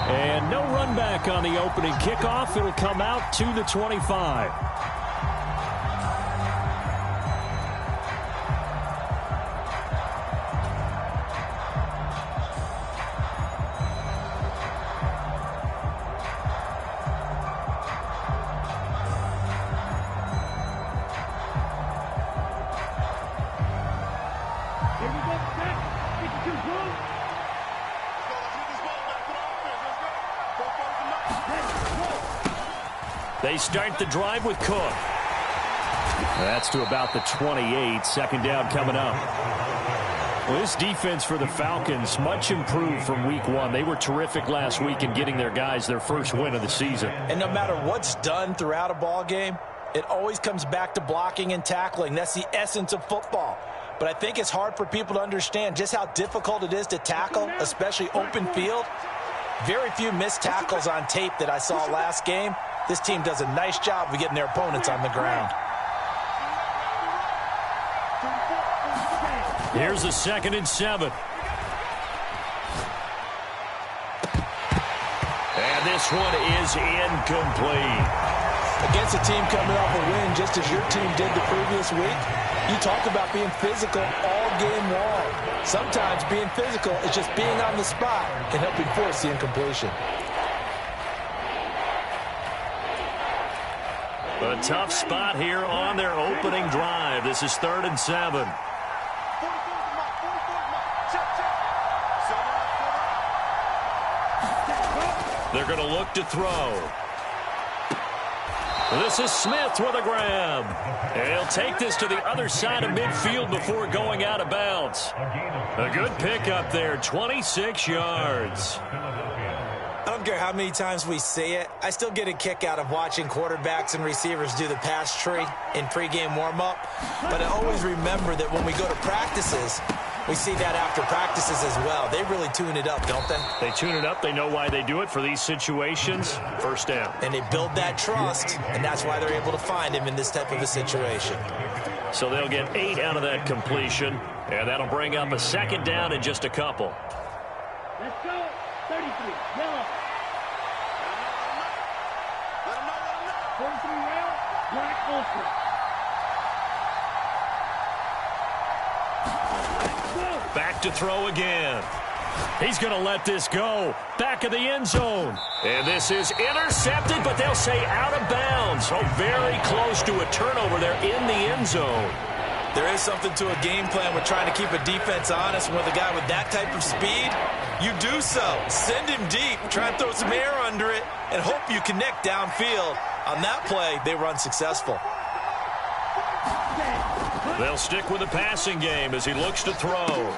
And no run back on the opening kickoff. It'll come out to the 25. They start the drive with Cook. That's to about the 28. Second down coming up. Well, this defense for the Falcons, much improved from week one. They were terrific last week in getting their guys their first win of the season. And no matter what's done throughout a ball game, it always comes back to blocking and tackling. That's the essence of football. But I think it's hard for people to understand just how difficult it is to tackle, especially open field. Very few missed tackles on tape that I saw last game. This team does a nice job of getting their opponents on the ground. Here's a 2nd and 7. And this one is incomplete. Against a team coming off a win just as your team did the previous week, you talk about being physical all game long. Sometimes being physical is just being on the spot and helping force the incompletion. A tough spot here on their opening drive. This is 3rd and 7. They're going to look to throw. This is Smith with a grab. And he'll take this to the other side of midfield before going out of bounds. A good pickup there, 26 yards. I don't care how many times we see it. I still get a kick out of watching quarterbacks and receivers do the pass tree in pregame warm-up. But I always remember that when we go to practices, we see that after practices as well. They really tune it up, don't they? They tune it up. They know why they do it for these situations. First down. And they build that trust, and that's why they're able to find him in this type of a situation. So they'll get 8 out of that completion, and that'll bring up a 2nd down in just a couple. Let's go. 33, yellow. 43 rail, black ultra. Back to throw again. He's going to let this go. Back of the end zone. And this is intercepted, but they'll say out of bounds. So very close to a turnover there in the end zone. There is something to a game plan with trying to keep a defense honest. And with a guy with that type of speed, you do so. Send him deep. Try and throw some air under it and hope you connect downfield. On that play, they were unsuccessful. They'll stick with the passing game as he looks to throw.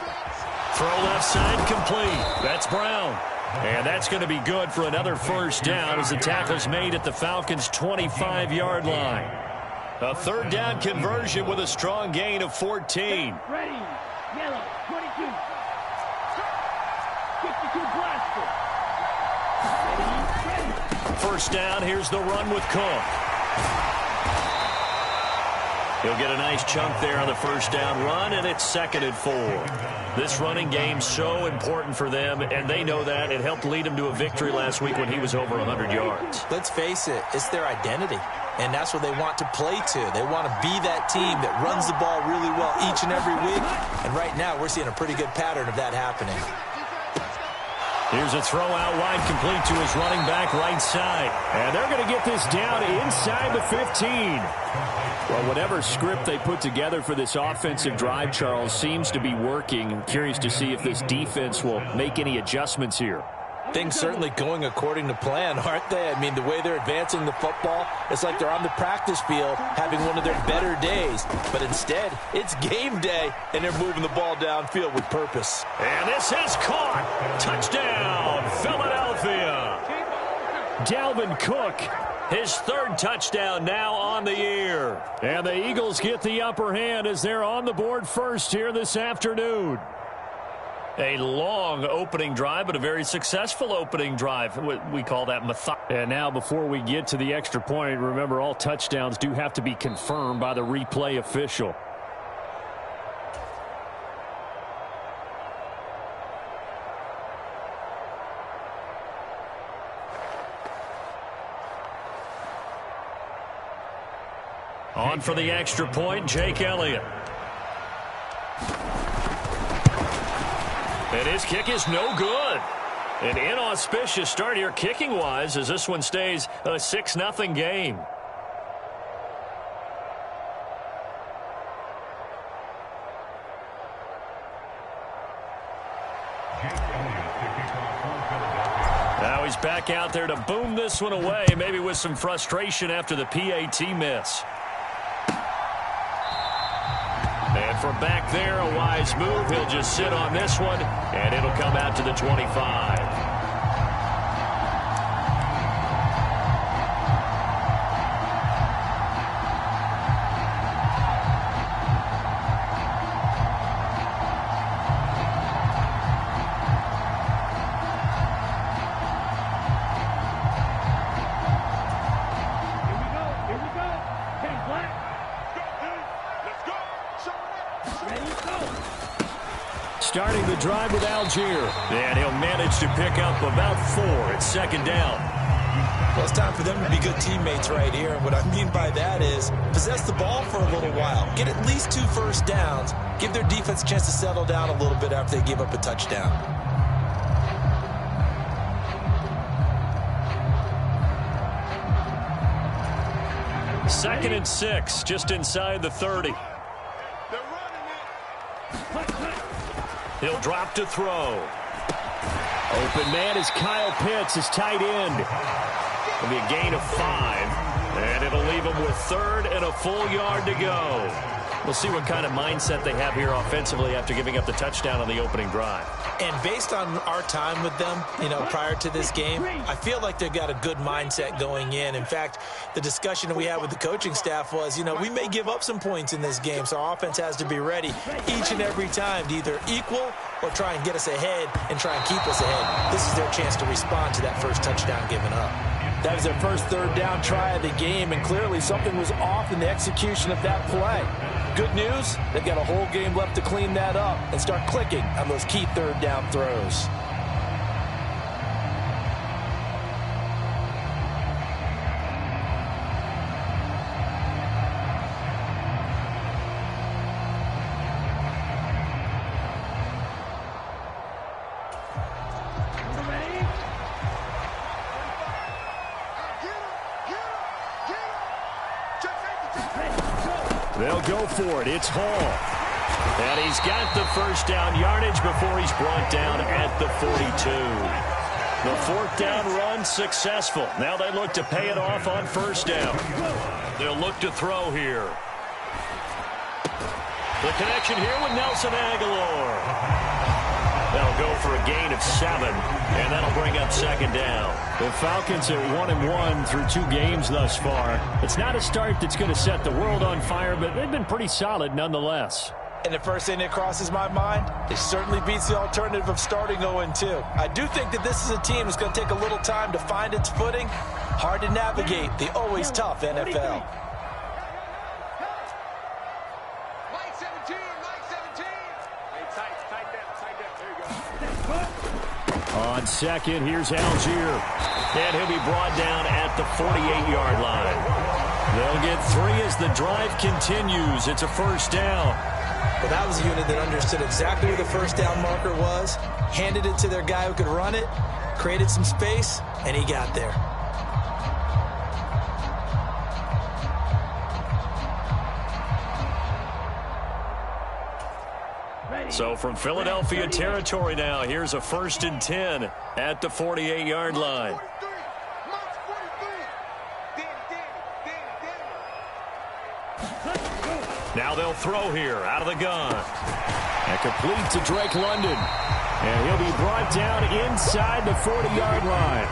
Throw left side complete. That's Brown. And that's going to be good for another first down as the tackle's made at the Falcons' 25-yard line. A 3rd down conversion with a strong gain of 14. Ready, yellow, 22. 52 blaster. Ready. First down, here's the run with Cook. He'll get a nice chunk there on the first down run, and it's 2nd and 4. This running game's so important for them, and they know that. It helped lead them to a victory last week when he was over 100 yards. Let's face it, it's their identity, and that's what they want to play to. They want to be that team that runs the ball really well each and every week, and right now we're seeing a pretty good pattern of that happening. Here's a throw out wide complete to his running back right side. And they're going to get this down inside the 15. Well, whatever script they put together for this offensive drive, Charles, seems to be working. I'm curious to see if this defense will make any adjustments here. Things certainly going according to plan, aren't they? I mean, the way they're advancing the football, it's like they're on the practice field having one of their better days. But instead, it's game day, and they're moving the ball downfield with purpose. And this is caught. Touchdown, Philadelphia. Dalvin Cook, his 3rd touchdown now on the year. And the Eagles get the upper hand as they're on the board first here this afternoon. A long opening drive, but a very successful opening drive. We call that methodical. And now before we get to the extra point, remember all touchdowns do have to be confirmed by the replay official. On for the extra point, Jake Elliott. And his kick is no good. An inauspicious start here kicking-wise as this one stays a 6-0 game. Now he's back out there to boom this one away, maybe with some frustration after the PAT miss. And from back there, a wise move. He'll just sit on this one, and it'll come out to the 25. Starting the drive with Algier. And he'll manage to pick up about 4. It's second down. Well, it's time for them to be good teammates right here. And what I mean by that is possess the ball for a little while. Get at least 2 first downs. Give their defense a chance to settle down a little bit after they give up a touchdown. Second and 6, just inside the 30. He'll drop to throw. Open man is Kyle Pitts, his tight end. It'll be a gain of 5, and it'll leave him with 3rd and a full yard to go. We'll see what kind of mindset they have here offensively after giving up the touchdown on the opening drive. And based on our time with them, prior to this game, I feel like they've got a good mindset going in. In fact, the discussion that we had with the coaching staff was, we may give up some points in this game, so our offense has to be ready each and every time to either equal or try and get us ahead and try and keep us ahead. This is their chance to respond to that first touchdown given up. That was their first 3rd down try of the game, and clearly something was off in the execution of that play. Good news, they've got a whole game left to clean that up and start clicking on those key 3rd down throws. They'll go for it. It's Hall. And he's got the first down yardage before he's brought down at the 42. The 4th down run successful. Now they look to pay it off on first down. They'll look to throw here. The connection here with Nelson Aguilar. They'll go for a gain of 7, and that'll bring up second down. The Falcons are 1-1 through 2 games thus far. It's not a start that's going to set the world on fire, but they've been pretty solid nonetheless. And the first thing that crosses my mind, it certainly beats the alternative of starting 0-2. I do think that this is a team that's going to take a little time to find its footing. Hard to navigate the always tough NFL. On second, here's Algier. And he'll be brought down at the 48-yard line. They'll get 3 as the drive continues. It's a first down. Well, that was a unit that understood exactly where the first down marker was, handed it to their guy who could run it, created some space, and he got there. So from Philadelphia territory now, here's a 1st and 10 at the 48-yard line. Now they'll throw here out of the gun. And complete to Drake London. And he'll be brought down inside the 40-yard line.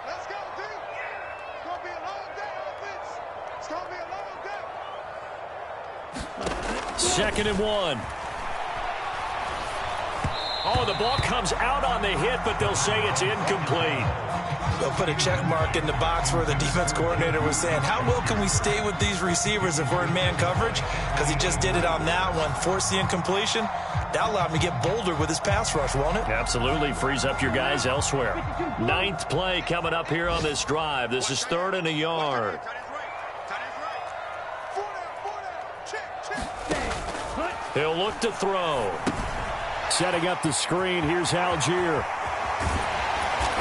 Let's go, D. It's going to be a long day, offense. It's going to be a long day. 2nd and 1. Oh, the ball comes out on the hit, but they'll say it's incomplete. They'll put a check mark in the box where the defense coordinator was saying, how well can we stay with these receivers if we're in man coverage? Because he just did it on that one, forced the incompletion. That allowed him to get bolder with his pass rush, won't it? Absolutely. Frees up your guys elsewhere. 9th play coming up here on this drive. This is 3rd and a yard. He'll look to throw. Setting up the screen. Here's Algier.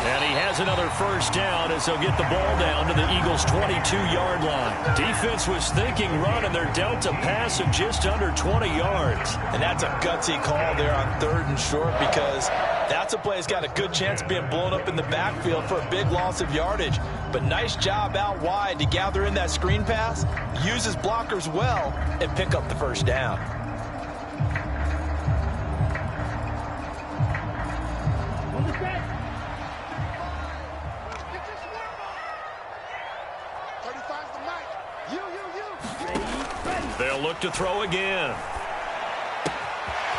And he has another first down as they'll get the ball down to the Eagles' 22-yard line. Defense was thinking run, and they're dealt a pass of just under 20 yards. And that's a gutsy call there on 3rd and short, because that's a play that's got a good chance of being blown up in the backfield for a big loss of yardage. But nice job out wide to gather in that screen pass, use his blockers well, and pick up the first down. They'll look to throw again.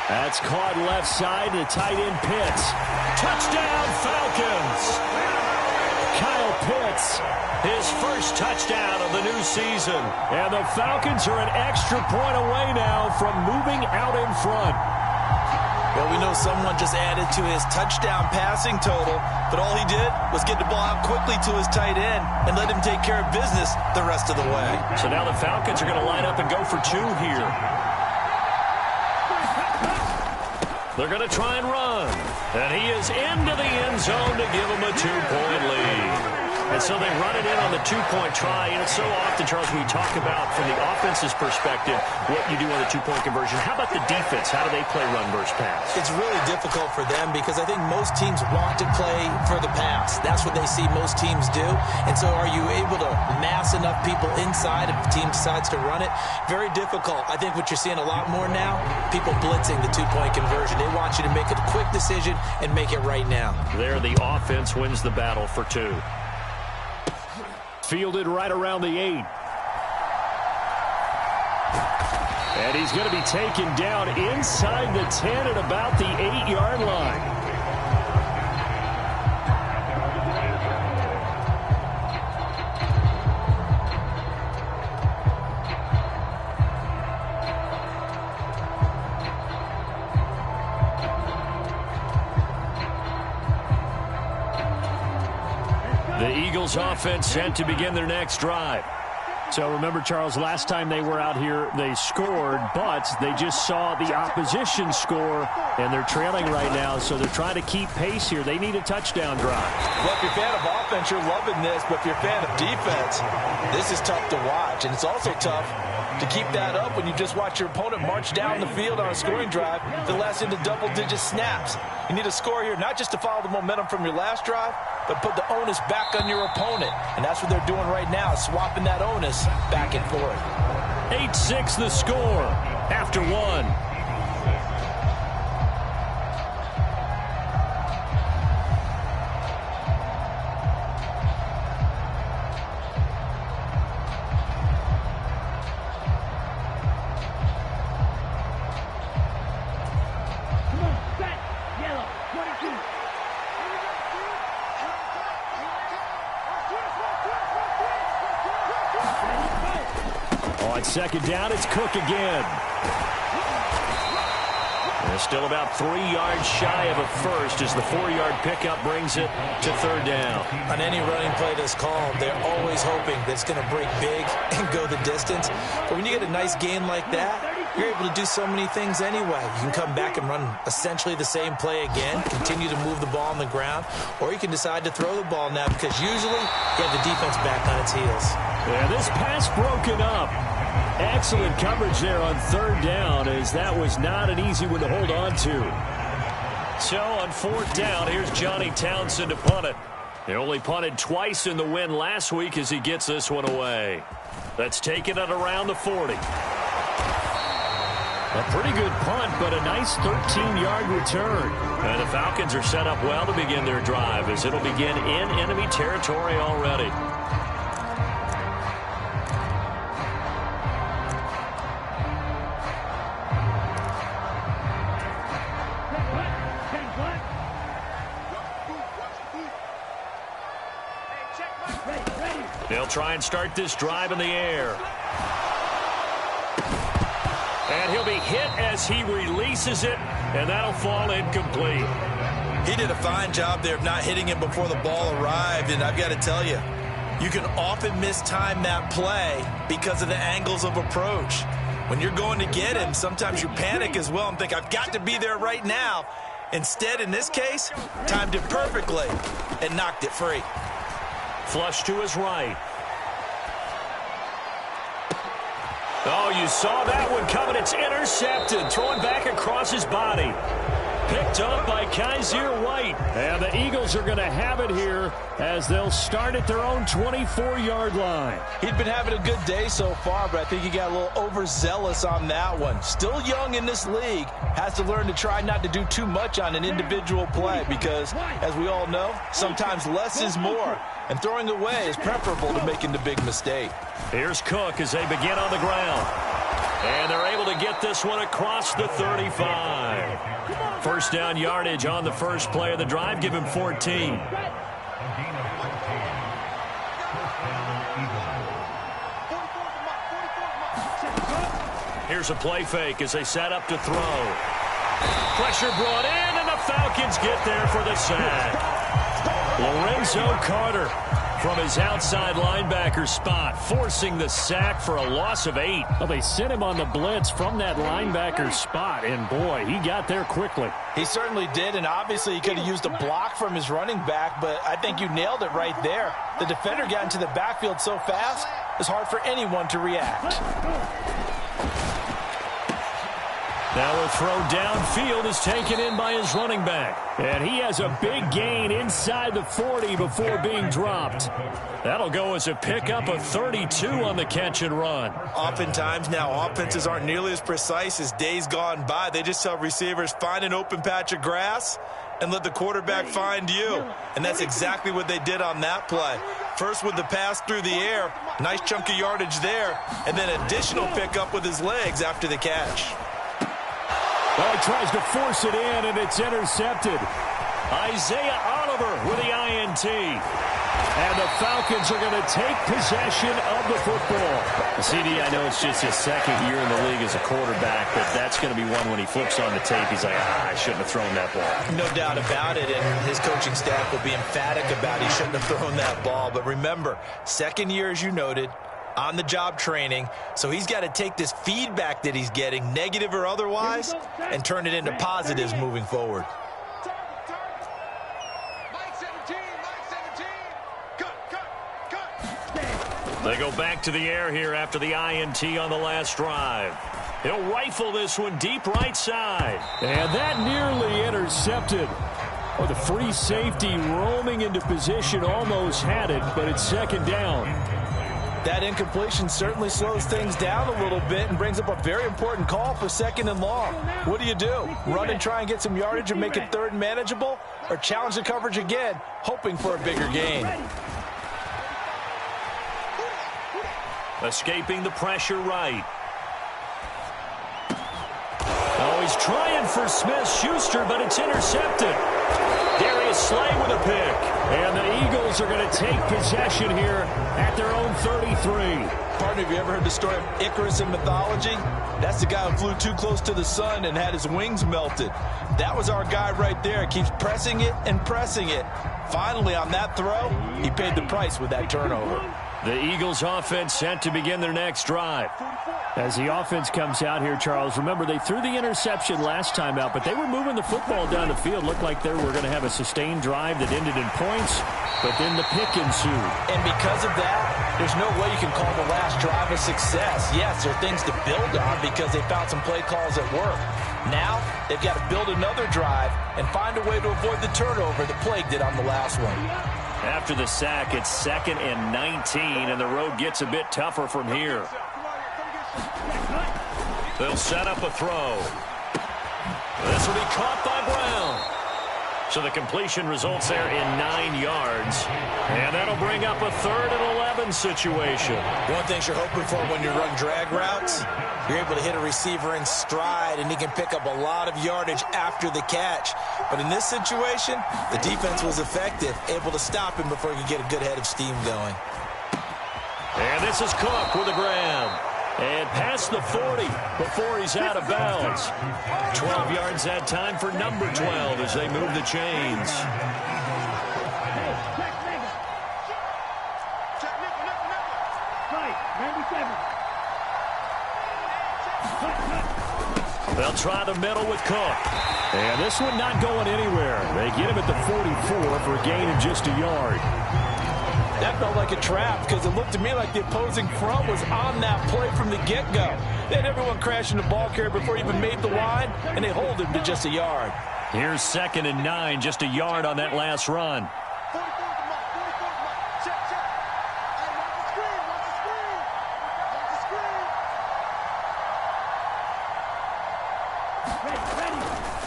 That's caught left side to tight end Pitts. Touchdown Falcons! Kyle Pitts, his first touchdown of the new season. And the Falcons are an extra point away now from moving out in front. Well, we know someone just added to his touchdown passing total, but all he did was get the ball out quickly to his tight end and let him take care of business the rest of the way. So now the Falcons are going to line up and go for 2 here. They're going to try and run. And he is into the end zone to give him a 2-point lead. And so they run it in on the 2-point try. And it's so often, Charles, we talk about from the offense's perspective what you do on the 2-point conversion. How about the defense? How do they play run versus pass? It's really difficult for them because I think most teams want to play for the pass. That's what they see most teams do. And so are you able to mass enough people inside if the team decides to run it? Very difficult. I think what you're seeing a lot more now, people blitzing the 2-point conversion. They want you to make a quick decision and make it right now. There, the offense wins the battle for 2. Fielded right around the 8. And he's going to be taken down inside the 10 at about the 8-yard line. The Eagles offense set to begin their next drive. So remember, Charles, last time they were out here, they scored, but they just saw the opposition score, and they're trailing right now, so they're trying to keep pace here. They need a touchdown drive. Well, if you're a fan of offense, you're loving this, but if you're a fan of defense, this is tough to watch, and it's also tough to keep that up when you just watch your opponent march down the field on a scoring drive that lasts into double-digit snaps. You need a score here, not just to follow the momentum from your last drive, but put the onus back on your opponent. And that's what they're doing right now, swapping that onus back and forth. 8-6 the score after 1. Second down, it's Cook again. And still about 3 yards shy of a first as the 4-yard pickup brings it to 3rd down. On any running play that's called, they're always hoping that it's going to break big and go the distance. But when you get a nice gain like that, you're able to do so many things anyway. You can come back and run essentially the same play again, continue to move the ball on the ground, or you can decide to throw the ball now because usually you have the defense back on its heels. Yeah, this pass broken up. Excellent coverage there on 3rd down, as that was not an easy one to hold on to. So on 4th down, here's Johnny Townsend to punt it. He only punted twice in the win last week as he gets this one away. That's taken at around the 40. A pretty good punt, but a nice 13-yard return. And the Falcons are set up well to begin their drive as it'll begin in enemy territory already. They'll try and start this drive in the air. And he'll be hit as he releases it, and that'll fall incomplete. He did a fine job there of not hitting him before the ball arrived, and I've got to tell you, you can often mistime that play because of the angles of approach. When you're going to get him, sometimes you panic as well and think, I've got to be there right now. Instead, in this case, timed it perfectly and knocked it free. Flush to his right. Oh, you saw that one coming. It's intercepted. Throwing back across his body. Picked up by Kaiser White. And the Eagles are going to have it here as they'll start at their own 24-yard line. He'd been having a good day so far, but I think he got a little overzealous on that one. Still young in this league. Has to learn to try not to do too much on an individual play because, as we all know, sometimes less is more. And throwing away is preferable to making the big mistake. Here's Cook as they begin on the ground. And they're able to get this one across the 35. First down yardage on the first play of the drive. Give him 14. Here's a play fake as they set up to throw. Pressure brought in, and the Falcons get there for the sack. Lorenzo Carter from his outside linebacker spot, forcing the sack for a loss of 8. Well, they sent him on the blitz from that linebacker spot, and boy, he got there quickly. He certainly did, and obviously he could have used a block from his running back, but I think you nailed it right there. The defender got into the backfield so fast, it's hard for anyone to react. Now a throw downfield is taken in by his running back. And he has a big gain inside the 40 before being dropped. That'll go as a pickup of 32 on the catch and run. Oftentimes now offenses aren't nearly as precise as days gone by. They just tell receivers, find an open patch of grass and let the quarterback find you. And that's exactly what they did on that play. First with the pass through the air, nice chunk of yardage there, and then additional pickup with his legs after the catch. Well, he tries to force it in, and it's intercepted. Isaiah Oliver with the INT. And the Falcons are going to take possession of the football. CD, I know it's just his second year in the league as a quarterback, but that's going to be one when he flips on the tape. He's like, I shouldn't have thrown that ball. No doubt about it, and his coaching staff will be emphatic about he shouldn't have thrown that ball. But remember, second year, as you noted, on-the-job training, so he's got to take this feedback that he's getting, negative or otherwise, and turn it into positives moving forward. They go back to the air here after the INT on the last drive. He'll rifle this one deep right side. And that nearly intercepted. Oh, the free safety roaming into position almost had it, but it's second down. That incompletion certainly slows things down a little bit and brings up a very important call for second and long. What do? Run and try and get some yardage and make it third and manageable, or challenge the coverage again, hoping for a bigger gain? Escaping the pressure right. Oh, he's trying for Smith-Schuster, but it's intercepted. Darius Slay with a pick. And the Eagles are going to take possession here at their own 33. Partner, have you ever heard the story of Icarus in mythology? That's the guy who flew too close to the sun and had his wings melted. That was our guy right there. Keeps pressing it and pressing it. Finally, on that throw, he paid the price with that turnover. The Eagles offense set to begin their next drive. As the offense comes out here, Charles, remember they threw the interception last time out, but they were moving the football down the field. Looked like they were going to have a sustained drive that ended in points, but then the pick ensued. And because of that, there's no way you can call the last drive a success. Yes, there are things to build on because they found some play calls at work. Now, they've got to build another drive and find a way to avoid the turnover that plagued it on the last one. After the sack, it's 2nd and 19, and the road gets a bit tougher from here. They'll set up a throw. This will be caught by Brown. So the completion results there in 9 yards. And that'll bring up a 3rd and 11 situation. One thing you're hoping for when you run drag routes, you're able to hit a receiver in stride, and he can pick up a lot of yardage after the catch. But in this situation, the defense was effective, able to stop him before he could get a good head of steam going. And this is Cook with a grab. And past the 40 before he's out of bounds. 12 yards that time for number 12 as they move the chains. They'll try the middle with Cook. And this one not going anywhere. They get him at the 44 for a gain of just a yard. That felt like a trap because it looked to me like the opposing front was on that play from the get-go. They had everyone crashing the ball carrier before he even made the line, and they hold him to just a yard. Here's 2nd and 9, just a yard on that last run.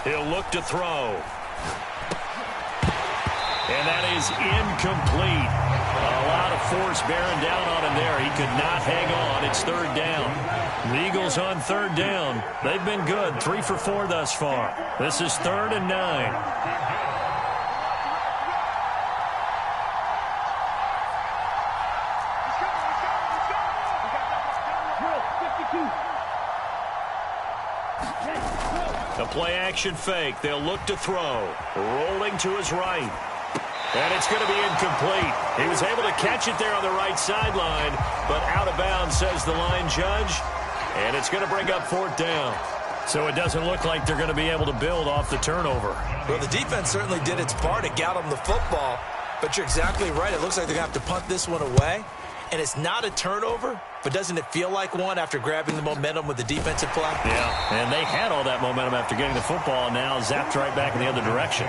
He'll look to throw. And that is incomplete. A lot of force bearing down on him there. He could not hang on. It's 3rd down. The Eagles on 3rd down. They've been good. 3 for 4 thus far. This is 3rd and 9. The play-action fake. They'll look to throw. Rolling to his right. And it's going to be incomplete. He was able to catch it there on the right sideline, but out of bounds, says the line judge. And it's going to bring up 4th down. So it doesn't look like they're going to be able to build off the turnover. Well, the defense certainly did its part to get them the football, but you're exactly right. It looks like they're going to have to punt this one away. And it's not a turnover, but doesn't it feel like one after grabbing the momentum with the defensive play? Yeah, and they had all that momentum after getting the football, and now zapped right back in the other direction.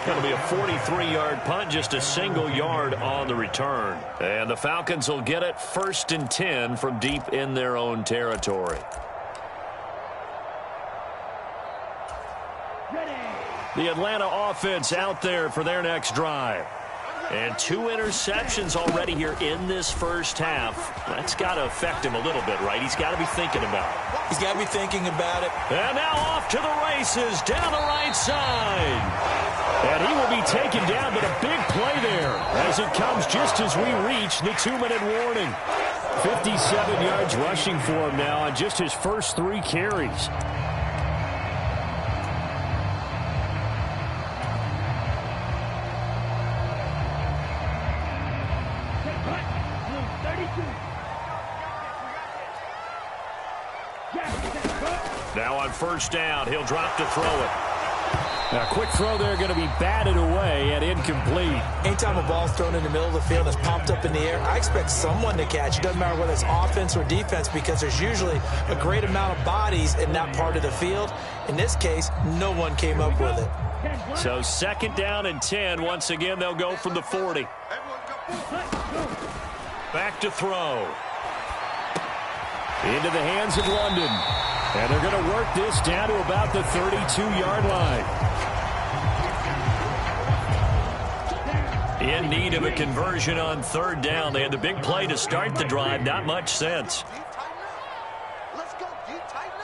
Going to be a 43-yard punt, just a single yard on the return. And the Falcons will get it 1st and 10 from deep in their own territory. The Atlanta offense out there for their next drive. And 2 interceptions already here in this first half. That's got to affect him a little bit, right? He's got to be thinking about it. He's got to be thinking about it. And now off to the races down the right side. And he will be taken down, but a big play there as it comes just as we reach the 2-minute warning. 57 yards rushing for him now on just his first 3 carries. Now on 1st down, he'll drop to throw it. Now, quick throw there going to be batted away and incomplete. Anytime a ball's thrown in the middle of the field and it's popped up in the air, I expect someone to catch. It doesn't matter whether it's offense or defense because there's usually a great amount of bodies in that part of the field. In this case, no one came up with it. So 2nd down and 10. Once again, they'll go from the 40. Back to throw. Into the hands of London. And they're going to work this down to about the 32-yard line. In need of a conversion on 3rd down. They had the big play to start the drive. Not much sense. Let's go. You tighten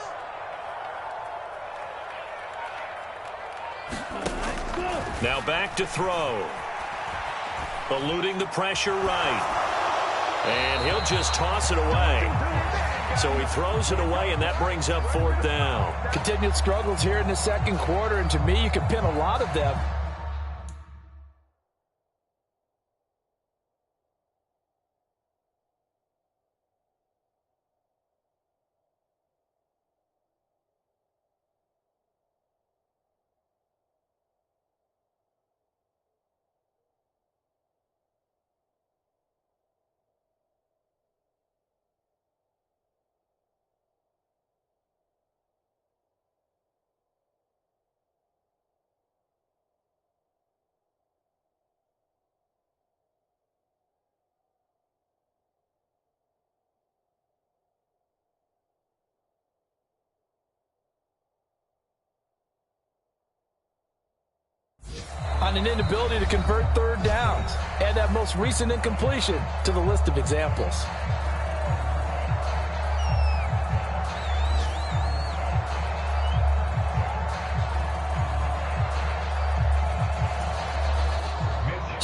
up. Now back to throw. Eluding the pressure right. And he'll just toss it away. So he throws it away, and that brings up 4th down. Continued struggles here in the 2nd quarter, and to me, you can pin a lot of them on an inability to convert 3rd downs. Add that most recent incompletion to the list of examples.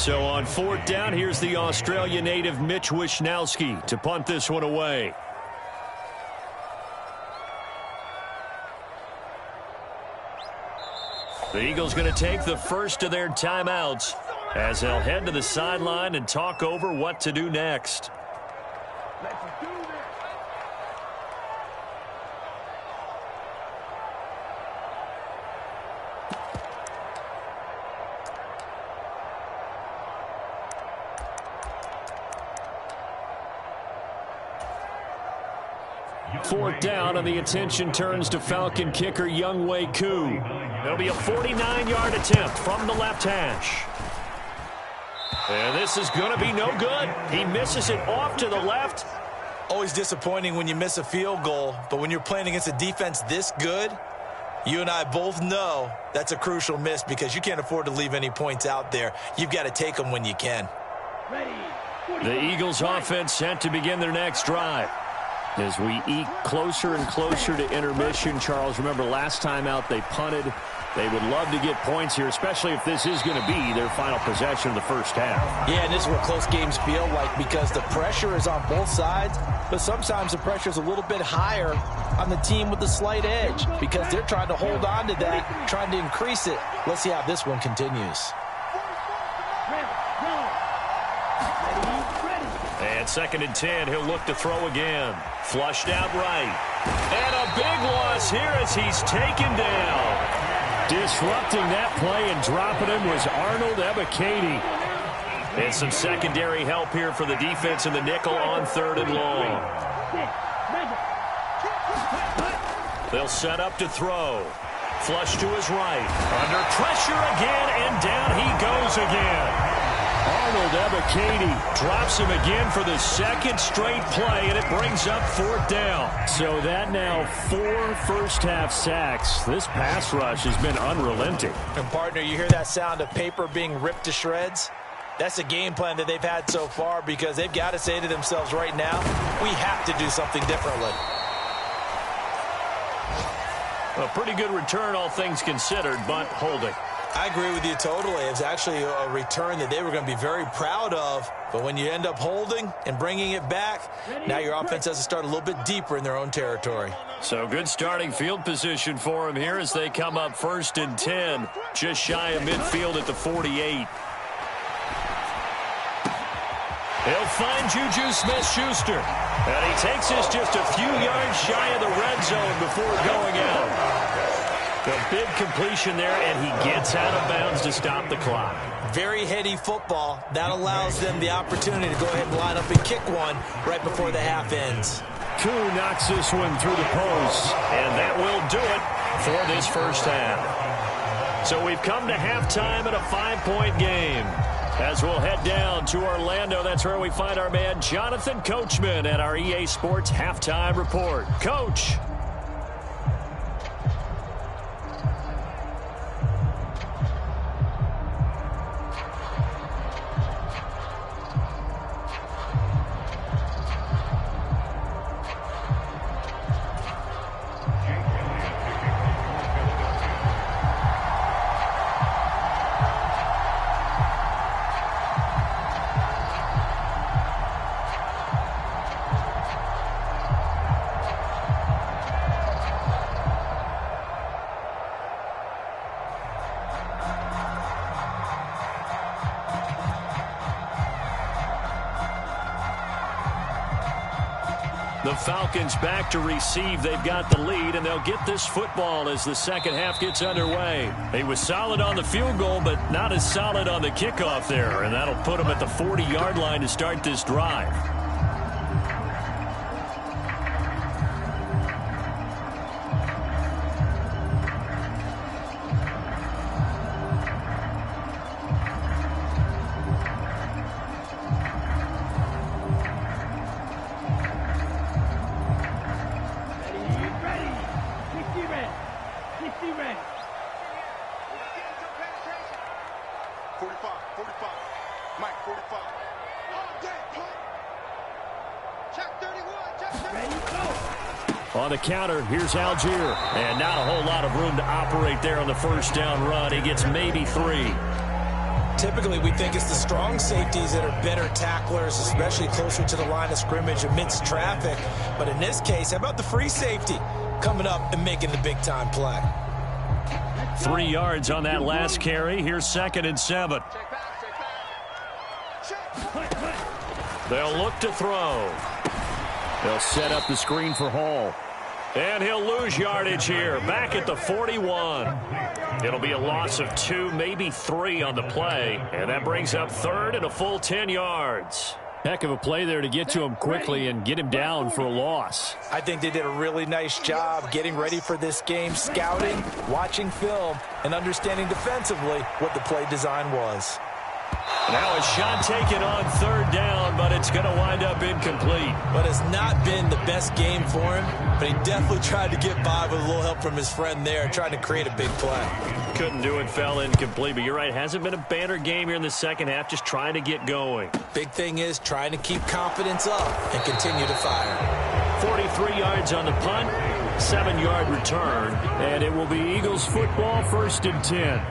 So on 4th down, here's the Australia native Mitch Wishnowsky to punt this one away. The Eagles going to take the first of their timeouts as they'll head to the sideline and talk over what to do next. Fourth down, and the attention turns to Falcon kicker Younghoe Koo. There'll be a 49-yard attempt from the left hash. And this is going to be no good. He misses it off to the left. Always disappointing when you miss a field goal, but when you're playing against a defense this good, you and I both know that's a crucial miss because you can't afford to leave any points out there. You've got to take them when you can. The Eagles offense set to begin their next drive. As we eke closer and closer to intermission, Charles, remember last time out they punted. They would love to get points here, especially if this is going to be their final possession of the first half. Yeah, and this is what close games feel like because the pressure is on both sides, but sometimes the pressure is a little bit higher on the team with the slight edge because they're trying to hold on to that, trying to increase it. Let's see how this one continues. And 2nd and 10, he'll look to throw again. Flushed out right. And a big loss here as he's taken down. Disrupting that play and dropping him was Arnold Ebiketie. And some secondary help here for the defense in the nickel on 3rd and long. They'll set up to throw. Flush to his right. Under pressure again, and down he goes again. Arnold Ebiketie drops him again for the 2nd straight play, and it brings up 4th down. So that now 4 first-half sacks. This pass rush has been unrelenting. And, partner, you hear that sound of paper being ripped to shreds? That's a game plan that they've had so far because they've got to say to themselves right now, we have to do something differently. A pretty good return, all things considered, but holding. I agree with you totally. It's actually a return that they were going to be very proud of. But when you end up holding and bringing it back, now your offense has to start a little bit deeper in their own territory. So good starting field position for them here as they come up 1st and 10, just shy of midfield at the 48. He'll find Juju Smith-Schuster. And he takes us just a few yards shy of the red zone before going out. A big completion there, and he gets out of bounds to stop the clock. Very heady football. That allows them the opportunity to go ahead and line up and kick one right before the half ends. Koo knocks this one through the post, and that will do it for this first half. So we've come to halftime in a 5-point game. As we'll head down to Orlando, that's where we find our man Jonathan Coachman at our EA Sports Halftime Report. Coach. The Falcons back to receive. They've got the lead, and they'll get this football as the second half gets underway. He was solid on the field goal, but not as solid on the kickoff there, and that'll put him at the 40-yard line to start this drive. On the counter, here's Algier. And not a whole lot of room to operate there on the first down run. He gets maybe 3. Typically, we think it's the strong safeties that are better tacklers, especially closer to the line of scrimmage amidst traffic. But in this case, how about the free safety coming up and making the big-time play? 3 yards on that last carry. Here's 2nd and 7. They'll look to throw. They'll set up the screen for Hall. And he'll lose yardage here, back at the 41. It'll be a loss of 2, maybe 3 on the play. And that brings up 3rd and a full 10 yards. Heck of a play there to get to him quickly and get him down for a loss. I think they did a really nice job getting ready for this game, scouting, watching film, and understanding defensively what the play design was. Now a shot taken on 3rd down, but it's going to wind up incomplete. But it's not been the best game for him, but he definitely tried to get by with a little help from his friend there, trying to create a big play. Couldn't do it, fell incomplete, but you're right, hasn't been a banner game here in the second half, just trying to get going. Big thing is trying to keep confidence up and continue to fire. 43 yards on the punt, 7-yard return, and it will be Eagles football, 1st and 10.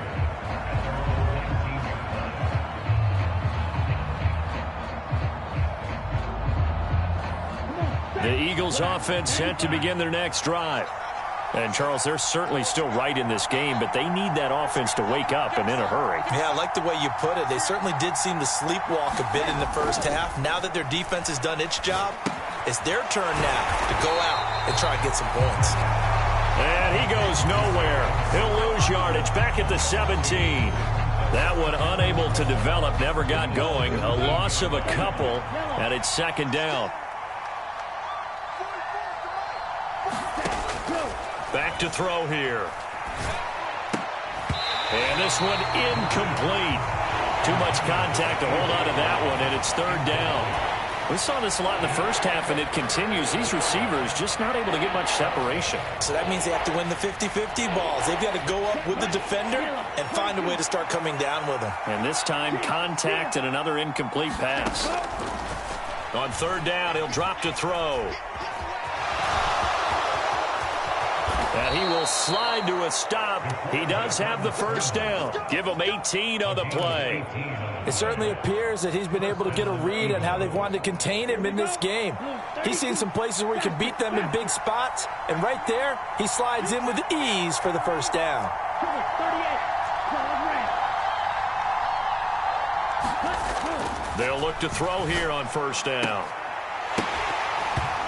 The Eagles offense set to begin their next drive. And, Charles, they're certainly still right in this game, but they need that offense to wake up and in a hurry. Yeah, I like the way you put it. They certainly did seem to sleepwalk a bit in the first half. Now that their defense has done its job, it's their turn now to go out and try and get some points. And he goes nowhere. He'll lose yardage back at the 17. That one unable to develop, never got going. A loss of a couple, and it's 2nd down. Back to throw here. And this one incomplete. Too much contact to hold on to that one, and it's 3rd down. We saw this a lot in the first half, and it continues. These receivers just not able to get much separation. So that means they have to win the 50-50 balls. They've got to go up with the defender and find a way to start coming down with them. And this time, contact and another incomplete pass. On 3rd down, he'll drop to throw. And he will slide to a stop. He does have the 1st down. Give him 18 on the play. It certainly appears that he's been able to get a read on how they've wanted to contain him in this game. He's seen some places where he can beat them in big spots, and right there, he slides in with ease for the 1st down. They'll look to throw here on 1st down.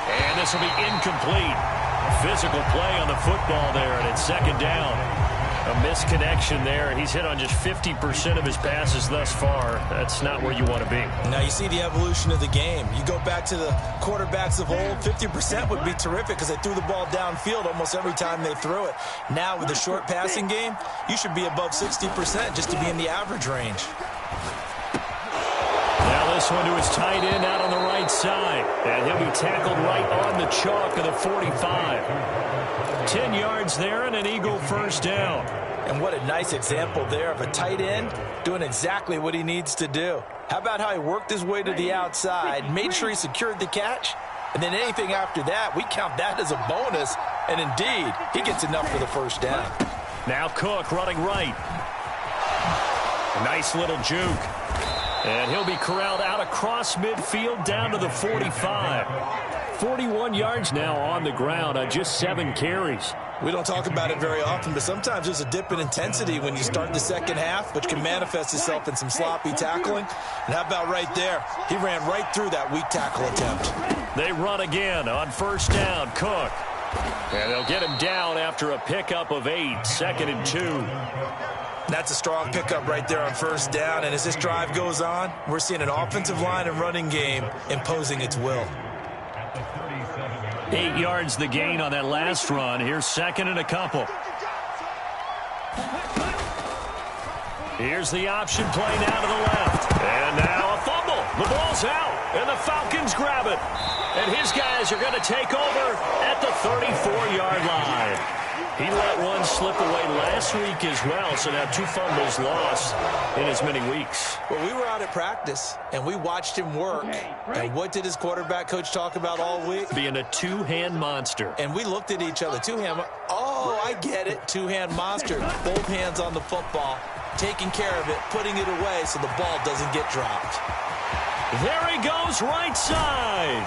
And this will be incomplete. Physical play on the football there, and it's 2nd down. A misconnection there. He's hit on just 50% of his passes thus far. That's not where you want to be. Now you see the evolution of the game. You go back to the quarterbacks of old, 50% would be terrific because they threw the ball downfield almost every time they threw it. Now with the short passing game, you should be above 60% just to be in the average range. Now this one to his tight end out on the right side. And he'll be tackled right on the chalk of the 45. 10 yards there and an Eagle 1st down. And what a nice example there of a tight end doing exactly what he needs to do. How about how he worked his way to the outside, made sure he secured the catch, and then anything after that, we count that as a bonus. And indeed, he gets enough for the 1st down. Now Cook running right. A nice little juke. And he'll be corralled out across midfield down to the 45. 41 yards now on the ground on just 7 carries. We don't talk about it very often, but sometimes there's a dip in intensity when you start the second half, which can manifest itself in some sloppy tackling. And how about right there? He ran right through that weak tackle attempt. They run again on 1st down. Cook. And they'll get him down after a pickup of 8. 2nd and 2. That's a strong pickup right there on 1st down. And as this drive goes on, we're seeing an offensive line and running game imposing its will. 8 yards the gain on that last run. Here's 2nd and a couple. Here's the option play now to the left. And now a fumble. The ball's out, and the Falcons grab it. And his guys are going to take over at the 34-yard line. He let one slip away last week as well, so now 2 fumbles lost in as many weeks. Well, we were out at practice, and we watched him work. And what did his quarterback coach talk about all week? Being a two-hand monster. And we looked at each other. Two-hand. Oh, I I get it. Two-hand monster, both hands on the football, taking care of it, putting it away so the ball doesn't get dropped. There he goes, right side.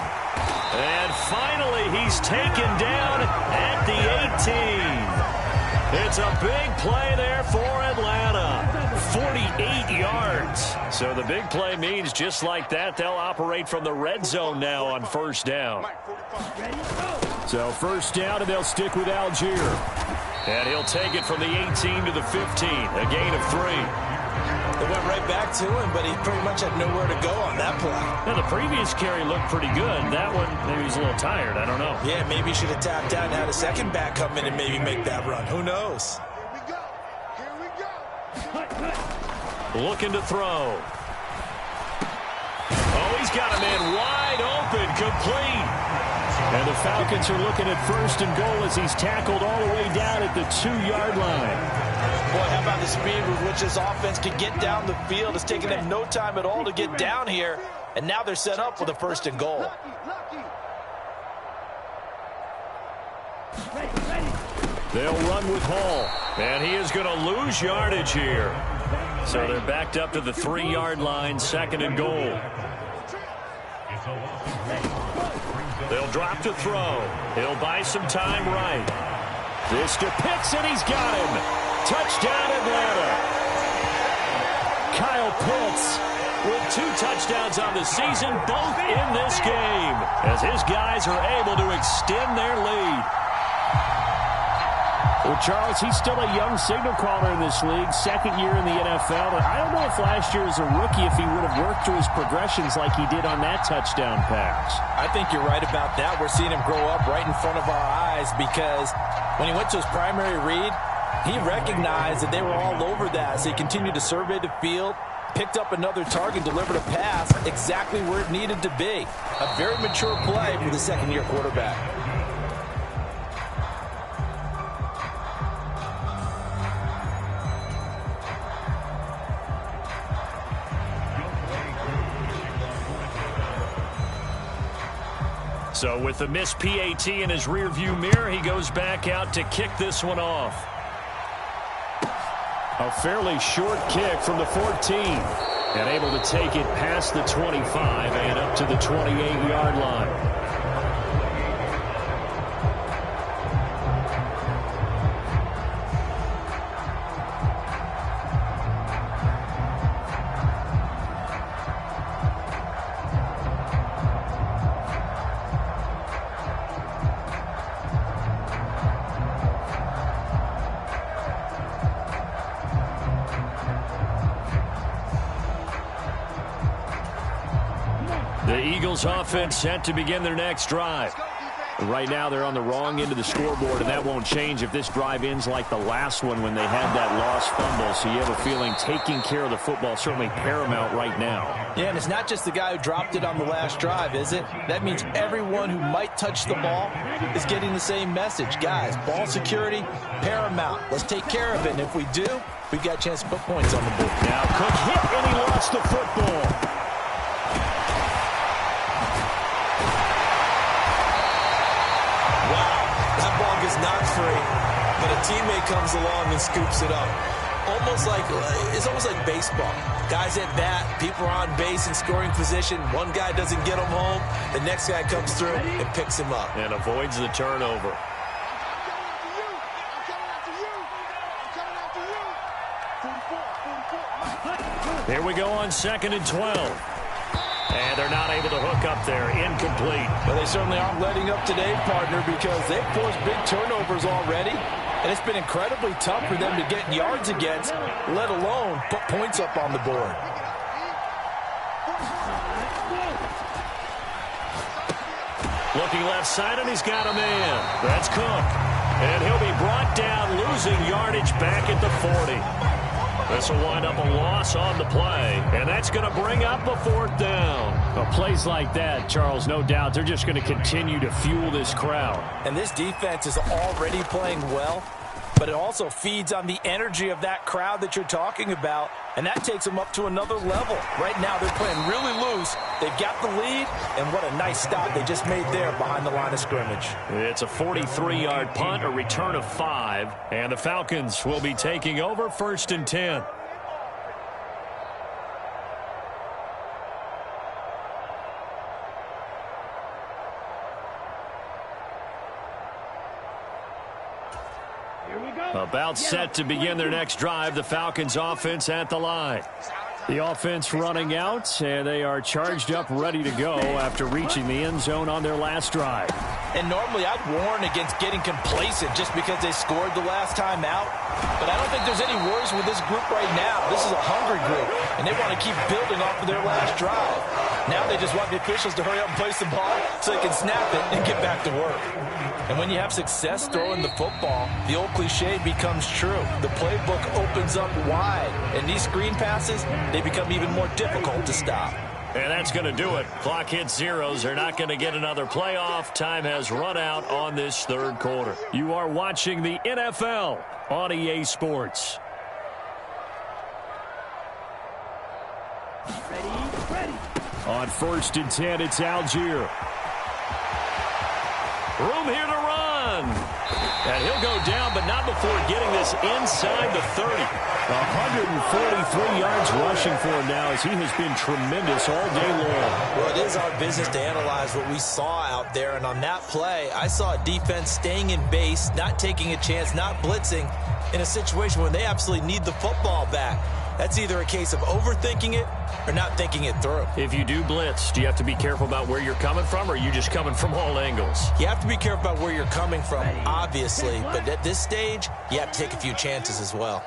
And finally, he's taken down at the 18. It's a big play there for Atlanta. 48 yards. So the big play means just like that, they'll operate from the red zone now on first down. So first down, and they'll stick with Algier. And he'll take it from the 18 to the 15, a gain of 3. They went right back to him, but he pretty much had nowhere to go on that play. Now, the previous carry looked pretty good. That one, maybe he's a little tired. I don't know. Yeah, maybe he should have tapped out and had a second back come in and maybe make that run. Who knows? Here we go. Looking to throw. Oh, he's got a man wide open, complete. And the Falcons are looking at first and goal as he's tackled all the way down at the 2-yard line. Boy, how about the speed with which this offense can get down the field? It's taken them no time at all to get down here. And now they're set up with a first and goal. They'll run with Hall. And he is going to lose yardage here. So they're backed up to the 3-yard line, second and goal. They'll drop to throw. He'll buy some time right. This to Pitts, and he's got him. Touchdown, Atlanta. Kyle Pitts with 2 touchdowns on the season, both in this game, as his guys are able to extend their lead. Well, Charles, he's still a young signal caller in this league, second year in the NFL. And I don't know if last year as a rookie, if he would have worked through his progressions like he did on that touchdown pass. I think you're right about that. We're seeing him grow up right in front of our eyes because when he went to his primary read, he recognized that they were all over that. So he continued to survey the field, picked up another target, delivered a pass exactly where it needed to be. A very mature play for the second-year quarterback. So with the missed PAT in his rearview mirror, he goes back out to kick this one off. A fairly short kick from the 14. And able to take it past the 25 and up to the 28-yard line. The Eagles offense set to begin their next drive. Right now they're on the wrong end of the scoreboard, and that won't change if this drive ends like the last one when they had that lost fumble. So you have a feeling taking care of the football is certainly paramount right now. Yeah, and it's not just the guy who dropped it on the last drive, is it? That means everyone who might touch the ball is getting the same message. Guys, ball security, paramount. Let's take care of it, and if we do, we've got a chance to put points on the board. Now Cook hit, and he lost the football. Is not free, but a teammate comes along and scoops it up. It's almost like baseball. Guys at bat, people are on base in scoring position. One guy doesn't get him home. The next guy comes through and picks him up. And avoids the turnover. Here we go on 2nd and 12. And they're not able to hook up there. Incomplete. Well, they certainly aren't letting up today, partner, because they've forced big turnovers already. And it's been incredibly tough for them to get yards against, let alone put points up on the board. Looking left side, and he's got a man. That's Cook. And he'll be brought down, losing yardage back at the 40. This will wind up a loss on the play, and that's going to bring up a 4th down. Well, plays like that, Charles, no doubt, they're just going to continue to fuel this crowd. And this defense is already playing well. but it also feeds on the energy of that crowd that you're talking about, and that takes them up to another level. Right now, they're playing really loose. They've got the lead, and what a nice stop they just made there behind the line of scrimmage. It's a 43-yard punt, a return of 5, and the Falcons will be taking over 1st and 10. About set to begin their next drive, the Falcons offense at the line. The offense running out, and they are charged up, ready to go after reaching the end zone on their last drive. And normally I'd warn against getting complacent just because they scored the last time out. But I don't think there's any worries with this group right now. This is a hungry group, and they want to keep building off of their last drive. Now they just want the officials to hurry up and place the ball so they can snap it and get back to work. And when you have success throwing the football, the old cliche becomes true. The playbook opens up wide, and these screen passes, they become even more difficult to stop. And that's going to do it. Clock hits zeros. They're not going to get another playoff. Time has run out on this third quarter. You are watching the NFL on EA Sports. Ready. On 1st and 10, it's Algier. Room here to run. And he'll go down, but not before getting this inside the 30. 143 yards rushing for him now as he has been tremendous all day long. Well, it is our business to analyze what we saw out there, and on that play, I saw a defense staying in base, not taking a chance, not blitzing in a situation where they absolutely need the football back. That's either a case of overthinking it or not thinking it through. If you do blitz, do you have to be careful about where you're coming from, or are you just coming from all angles? You have to be careful about where you're coming from, obviously, but at this stage, you have to take a few chances as well.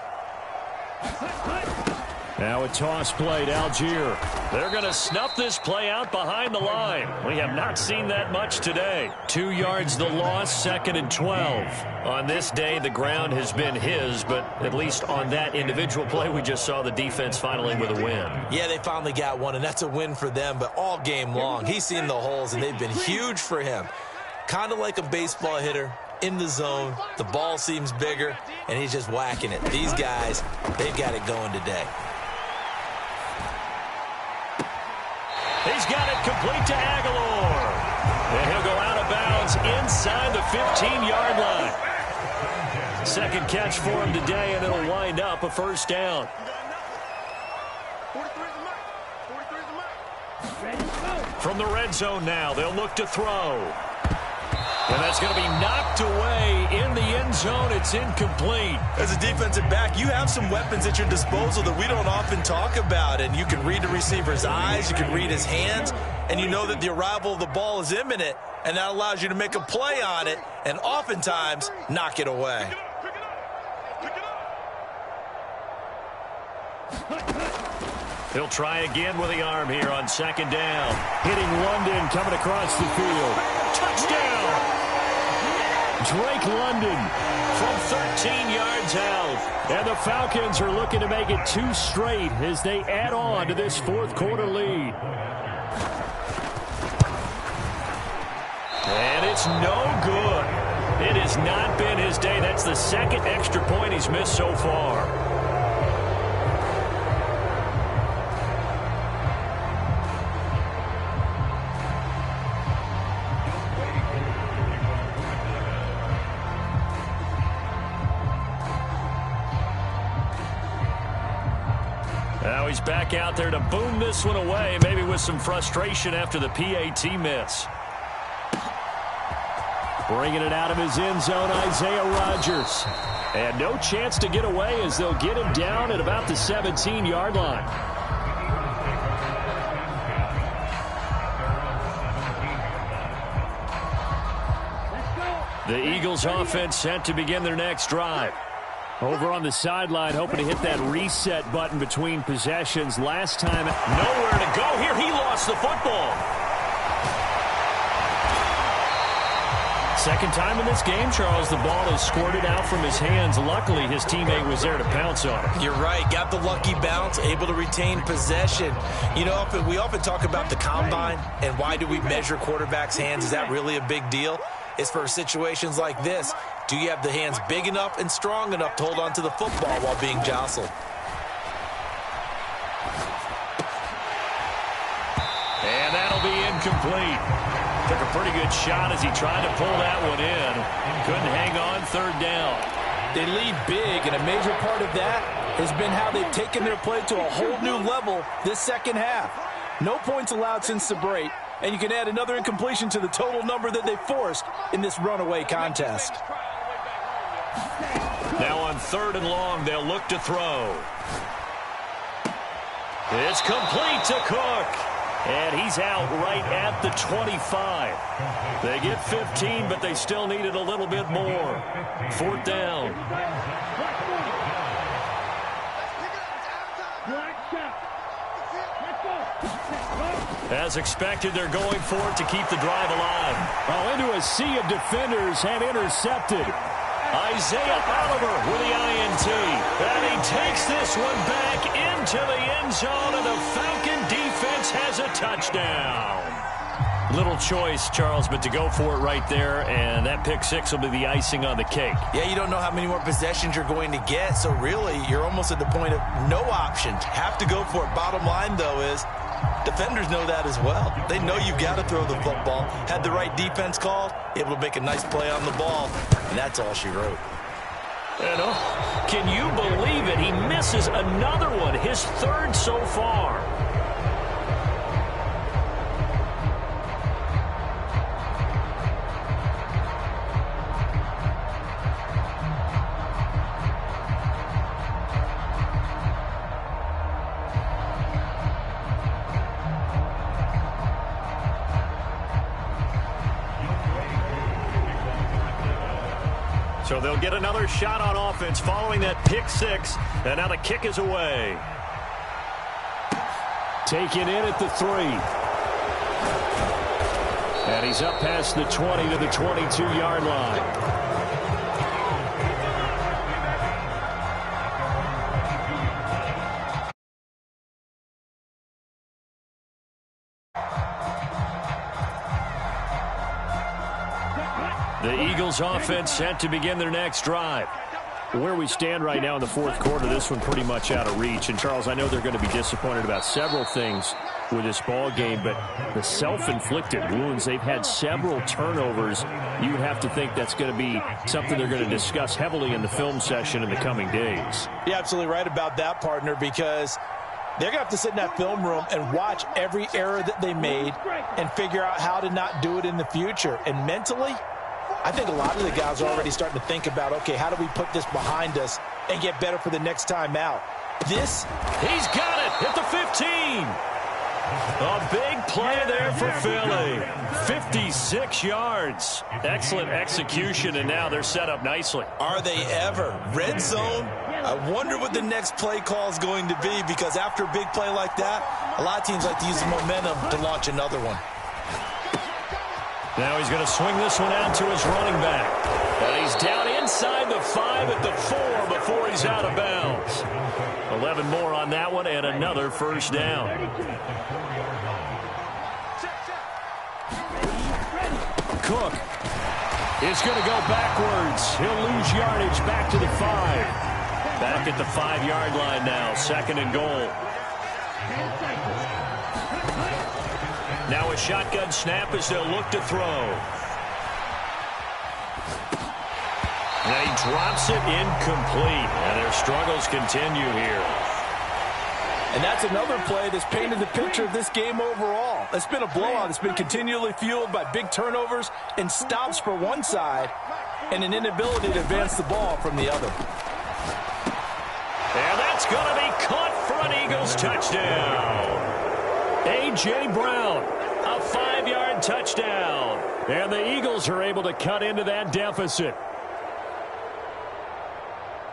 Now a toss play to Algier. They're going to snuff this play out behind the line. We have not seen that much today. 2 yards the loss, 2nd and 12. On this day, the ground has been his, but at least on that individual play, we just saw the defense finally with a win. Yeah, they finally got one, and that's a win for them, but all game long, he's seen the holes, and they've been huge for him. Kind of like a baseball hitter. In the zone, the ball seems bigger, and he's just whacking it. These guys, they've got it going today. He's got it complete to Aguilar. And he'll go out of bounds inside the 15-yard line. Second catch for him today, and it'll wind up a 1st down. From the red zone now, they'll look to throw. And that's going to be knocked away in the end zone. It's incomplete. As a defensive back, you have some weapons at your disposal that we don't often talk about. And you can read the receiver's eyes, you can read his hands, and you know that the arrival of the ball is imminent, and that allows you to make a play on it and oftentimes knock it away. He'll try again with the arm here on 2nd down. Hitting London coming across the field. Touchdown! Drake London from 13 yards out. And the Falcons are looking to make it 2 straight as they add on to this 4th quarter lead. And it's no good. It has not been his day. That's the 2nd extra point he's missed so far. Now he's back out there to boom this one away, maybe with some frustration after the PAT miss. Bringing it out of his end zone, Isaiah Rodgers. And no chance to get away as they'll get him down at about the 17-yard line. The Eagles offense set to begin their next drive. Over on the sideline, hoping to hit that reset button between possessions. Last time, nowhere to go here. He lost the football. Second time in this game, Charles, the ball is squirted out from his hands. Luckily, his teammate was there to pounce on it. You're right. Got the lucky bounce, able to retain possession. You know, we often talk about the combine and why do we measure quarterbacks' hands. Is that really a big deal? is for situations like this. Do you have the hands big enough and strong enough to hold on to the football while being jostled? And that'll be incomplete. Took a pretty good shot as he tried to pull that one in. Couldn't hang on third down. They lead big, and a major part of that has been how they've taken their play to a whole new level this second half. No points allowed since the break, and you can add another incompletion to the total number that they forced in this runaway contest. Now on 3rd and long, they'll look to throw. It's complete to Cook. And he's out right at the 25. They get 15, but they still needed a little bit more. 4th down. As expected, they're going for it to keep the drive alive. Oh, into a sea of defenders and intercepted. Isaiah Oliver with the INT. And he takes this one back into the end zone, and the Falcon defense has a touchdown. Little choice, Charles, but to go for it right there, and that pick six will be the icing on the cake. Yeah, you don't know how many more possessions you're going to get, so really you're almost at the point of no option. Have to go for it. Bottom line, though, is defenders know that as well. They know you've got to throw the football. Had the right defense called, able to make a nice play on the ball, and that's all she wrote. And can you believe it? He misses another one, his 3rd so far. So they'll get another shot on offense following that pick six. And now the kick is away. Taken in at the 3. And he's up past the 20 to the 22-yard line. The Eagles offense set to begin their next drive. Where we stand right now in the 4th quarter, this one pretty much out of reach. And, Charles, I know they're going to be disappointed about several things with this ball game, but the self-inflicted wounds, they've had several turnovers. You would have to think that's going to be something they're going to discuss heavily in the film session in the coming days. You're absolutely right about that, partner, because they're going to have to sit in that film room and watch every error that they made and figure out how to not do it in the future. And mentally, I think a lot of the guys are already starting to think about, okay, how do we put this behind us and get better for the next time out? He's got it at the 15. A big play there for Philly. 56 yards. Excellent execution, and now they're set up nicely. Are they ever? Red zone? I wonder what the next play call is going to be, because after a big play like that, a lot of teams like to use the momentum to launch another one. Now he's going to swing this one out to his running back. And he's down inside the 5 at the 4 before he's out of bounds. 11 more on that one and another first down. Cook is going to go backwards. He'll lose yardage back to the 5. Back at the 5-yard line now, 2nd and goal. Now a shotgun snap as they'll look to throw. And he drops it incomplete. And their struggles continue here. And that's another play that's painted the picture of this game overall. It's been a blowout. It's been continually fueled by big turnovers and stops for one side and an inability to advance the ball from the other. And that's going to be caught for an Eagles touchdown. A.J. Brown, a 5-yard touchdown. And the Eagles are able to cut into that deficit.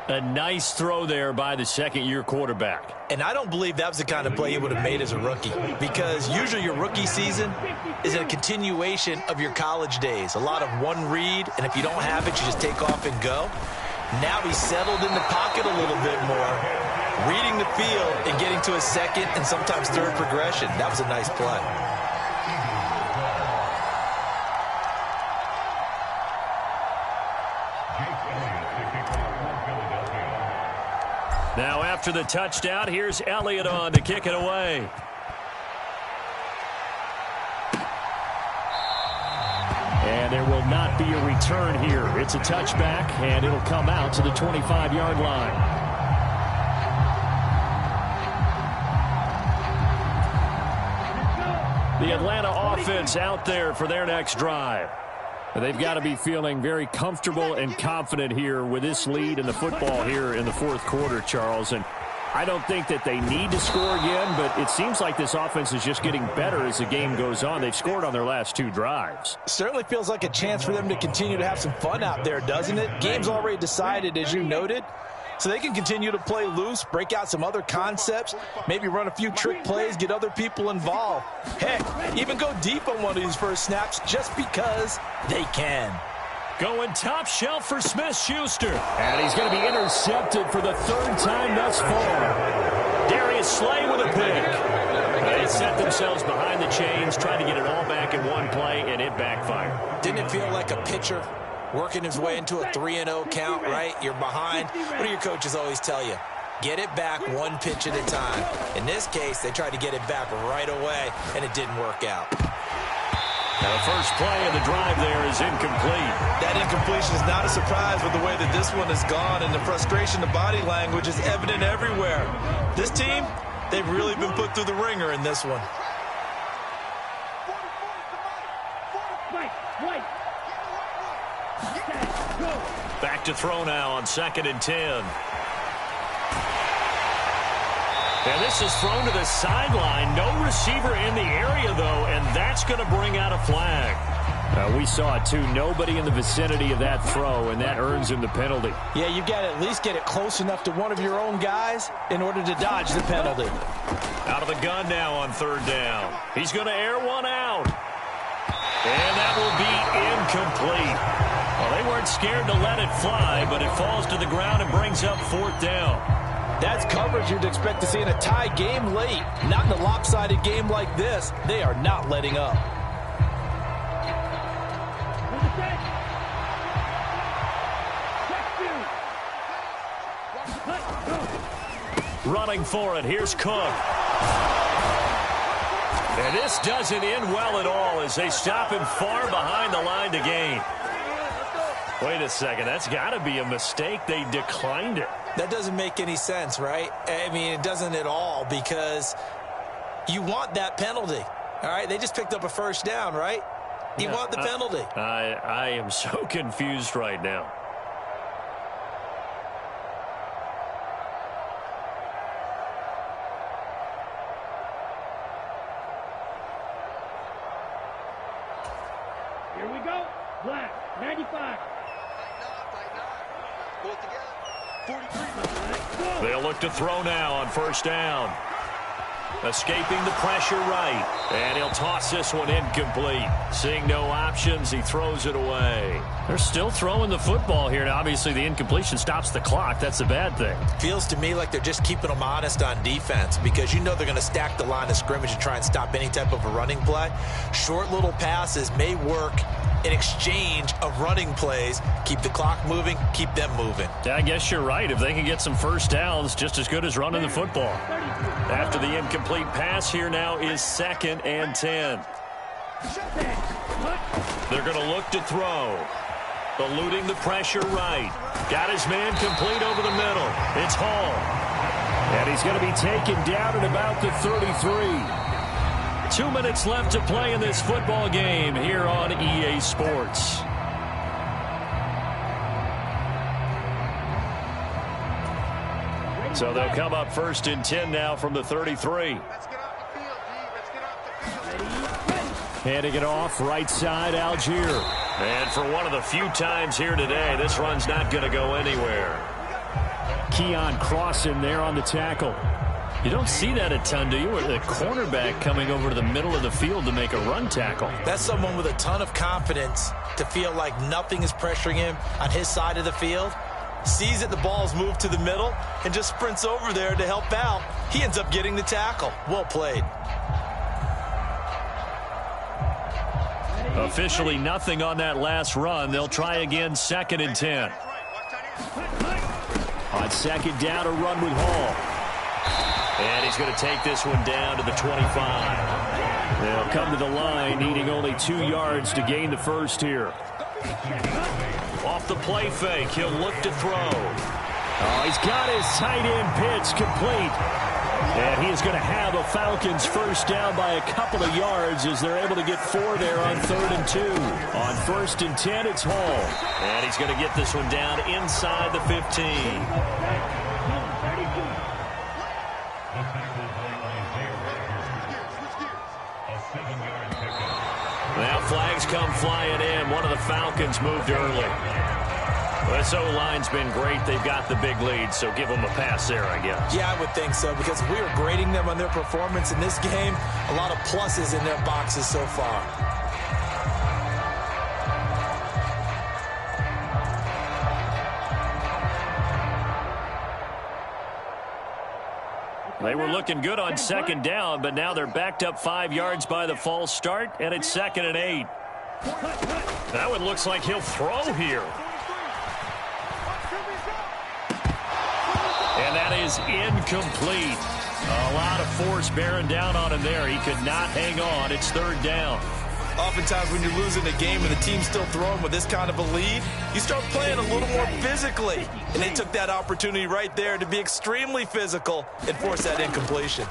A nice throw there by the second-year quarterback. And I don't believe that was the kind of play he would have made as a rookie, because usually your rookie season is a continuation of your college days. A lot of one read, and if you don't have it, you just take off and go. Now he's settled in the pocket a little bit more, reading the field and getting to his second and sometimes third progression. That was a nice play. Now after the touchdown, here's Elliott on to kick it away. And there will not be a return here. It's a touchback, and it'll come out to the 25-yard line. The Atlanta offense out there for their next drive. They've got to be feeling very comfortable and confident here with this lead in the football here in the fourth quarter, Charles. And I don't think that they need to score again, but it seems like this offense is just getting better as the game goes on. They've scored on their last 2 drives. Certainly feels like a chance for them to continue to have some fun out there, doesn't it? Game's already decided, as you noted. So they can continue to play loose, break out some other concepts, maybe run a few trick plays, get other people involved. Heck, even go deep on one of these first snaps just because they can. Going top shelf for Smith-Schuster. And he's going to be intercepted for the 3rd time thus far. Darius Slay with a pick. They set themselves behind the chains, trying to get it all back in one play, and it backfired. Didn't it feel like a pitcher working his way into a 3-0 count, right? You're behind. What do your coaches always tell you? Get it back 1 pitch at a time. In this case, they tried to get it back right away, and it didn't work out. Now the first play of the drive there is incomplete. That incompletion is not a surprise with the way that this one has gone, and the frustration, the body language is evident everywhere. This team, they've really been put through the ringer in this one. Back to throw now on 2nd and 10. And this is thrown to the sideline. No receiver in the area, though, and that's going to bring out a flag. We saw it, too. Nobody in the vicinity of that throw, and that earns him the penalty. Yeah, you got to at least get it close enough to one of your own guys in order to dodge the penalty. Out of the gun now on 3rd down. He's going to air one out. And that will be incomplete. Well, they weren't scared to let it fly, but it falls to the ground and brings up 4th down. That's coverage you'd expect to see in a tie game late. Not in a lopsided game like this. They are not letting up. Running for it, here's Cook. And this doesn't end well at all as they stop him far behind the line to gain. Wait a second, that's got to be a mistake. They declined it. That doesn't make any sense, right? I mean, it doesn't at all, because you want that penalty. All right, they just picked up a 1st down, right? You want the penalty. I am so confused right now. Here we go. Black, 95. They'll look to throw now on 1st down. Escaping the pressure right. And he'll toss this one incomplete. Seeing no options, he throws it away. They're still throwing the football here. Now, obviously, the incompletion stops the clock. That's the bad thing. Feels to me like they're just keeping them honest on defense, because you know they're going to stack the line of scrimmage and try and stop any type of a running play. Short little passes may work in exchange of running plays. Keep the clock moving, keep them moving. Yeah, I guess you're right. If they can get some 1st downs, just as good as running the football. After the incomplete pass, here now is 2nd and 10. They're going to look to throw. Eluding the pressure right. Got his man complete over the middle. It's Hall. And he's going to be taken down at about the 33. 2 minutes left to play in this football game here on EA Sports. So they'll come up 1st and 10 now from the 33. Let's get off the field, D. Let's get off the field. Handing it off, right side, Algier. And for one of the few times here today, this run's not going to go anywhere. Keon Crossan there on the tackle. You don't see that a ton, do you? Or the cornerback coming over to the middle of the field to make a run tackle. That's someone with a ton of confidence to feel like nothing is pressuring him on his side of the field. Sees that the ball's moved to the middle and just sprints over there to help out. He ends up getting the tackle. Well played. Officially nothing on that last run. They'll try again, 2nd and 10. On On second down, a run with Hall. And he's going to take this one down to the 25. They'll come to the line, needing only 2 yards to gain the first here. Off the play fake, he'll look to throw. Oh, he's got his tight end pitch complete. And he is going to have a Falcons first down by a couple of yards as they're able to get 4 there on 3rd and 2. On 1st and 10, it's Hall. And he's going to get this one down inside the 15. Now flags come flying in. One of the Falcons moved early. Well, this O-line's been great. They've got the big lead, so give them a pass there, I guess. Yeah, I would think so, because we were grading them on their performance in this game. A lot of pluses in their boxes so far. They were looking good on second down, but now they're backed up 5 yards by the false start, and it's 2nd and 8. That one looks like he'll throw here. And that is incomplete. A lot of force bearing down on him there. He could not hang on. It's 3rd down. Oftentimes when you're losing a game and the team's still throwing with this kind of a lead, you start playing a little more physically. And they took that opportunity right there to be extremely physical and force that incompletion.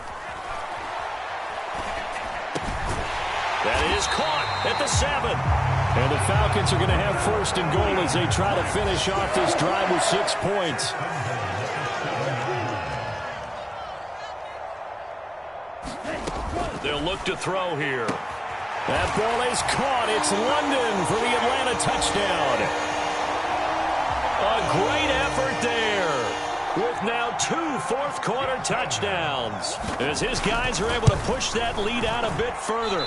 That is caught at the 7. And the Falcons are going to have 1st and goal as they try to finish off this drive with 6 points. They'll look to throw here. That ball is caught. It's London for the Atlanta touchdown. A great effort there with now 2 fourth-quarter touchdowns as his guys are able to push that lead out a bit further.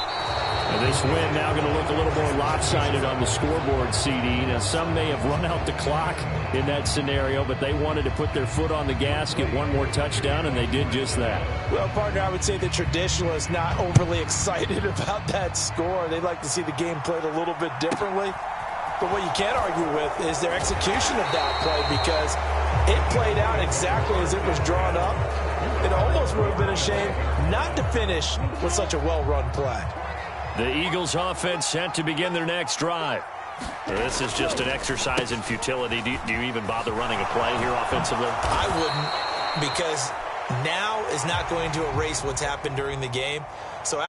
And this win now going to look a little more lopsided on the scoreboard, CD. Now, some may have run out the clock in that scenario, but they wanted to put their foot on the gas, get 1 more touchdown, and they did just that. Well, partner, I would say the traditionalists not overly excited about that score. They'd like to see the game played a little bit differently. But what you can't argue with is their execution of that play, because it played out exactly as it was drawn up. It almost would have been a shame not to finish with such a well-run play. The Eagles offense set to begin their next drive. This is just an exercise in futility. Do you even bother running a play here offensively? I wouldn't, because now is not going to erase what's happened during the game. So